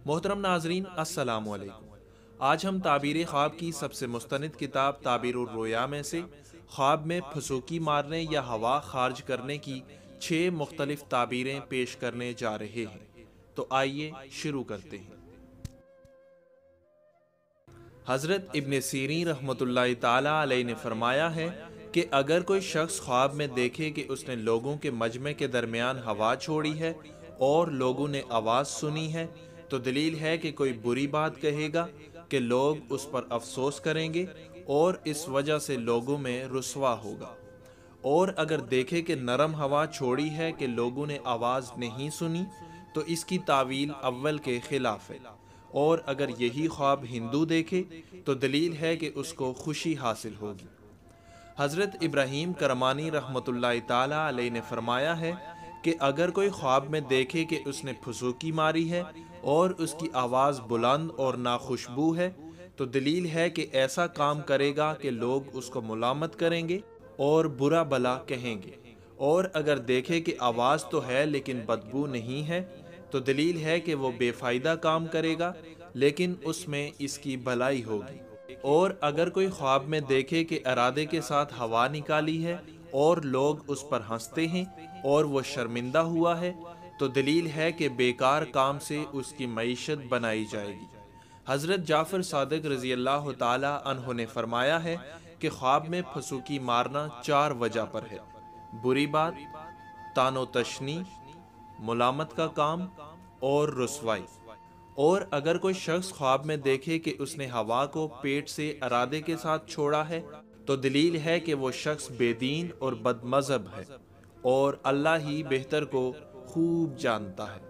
محترم ناظرین السلام علیکم۔ آج ہم تعبیر خواب کی سب سے مستند کتاب تعبیر الرؤیا میں سے خواب میں پھسوکی مارنے یا ہوا خارج کرنے کی 6 مختلف تعبیریں پیش کرنے جا رہے ہیں، تو آئیے شروع کرتے ہیں۔ حضرت ابن سیرین رحمۃ اللہ تعالی علیہ نے فرمایا ہے کہ اگر کوئی شخص خواب میں دیکھے کہ اس نے لوگوں کے مجمع کے درمیان ہوا چھوڑی ہے اور لوگوں نے آواز سنی ہے، تو دلیل ہے کہ کوئی بری بات کہے گا کہ لوگ اس پر افسوس کریں گے اور اس وجہ سے لوگوں میں رسوا ہوگا۔ اور اگر دیکھے کہ نرم ہوا چھوڑی ہے کہ لوگوں نے آواز نہیں سنی، تو اس کی تعویل اول کے خلاف ہے۔ اور اگر یہی خواب ہندو دیکھے تو دلیل ہے کہ اس کو خوشی حاصل ہوگی۔ حضرت ابراہیم کرمانی رحمۃ اللہ تعالی علیہ نے فرمایا ہے کہ اگر کوئی خواب میں دیکھے کہ اس نے پھسوکی ماری ہے اور اس کی آواز بلند اور ناخوشبو ہے، تو دلیل ہے کہ ایسا کام کرے گا کہ لوگ اس کو ملامت کریں گے اور برا بلا کہیں گے۔ اور اگر دیکھے کہ آواز تو ہے لیکن بدبو نہیں ہے، تو دلیل ہے کہ وہ بے فائدہ کام کرے گا لیکن اس میں اس کی بھلائی ہوگی۔ اور اگر کوئی خواب میں دیکھے کہ ارادے کے ساتھ ہوا نکالی ہے اور لوگ اس پر ہنستے ہیں اور وہ شرمندہ ہوا ہے، تو دلیل ہے کہ بیکار کام سے اس کی معیشت بنائی جائے گی۔ حضرت جعفر صادق رضی اللہ تعالی عنہ نے فرمایا ہے کہ خواب میں پھسوکی مارنا 4 وجہ پر ہے: بری بات، طعن و تشنیع، ملامت کا کام اور رسوائی۔ اور اگر کوئی شخص خواب میں دیکھے کہ اس نے ہوا کو پیٹ سے ارادے کے ساتھ چھوڑا ہے، تو دلیل ہے کہ وہ شخص بے دین اور بد مذہب ہے، اور اللہ ہی بہتر کو خوب جانتا ہے۔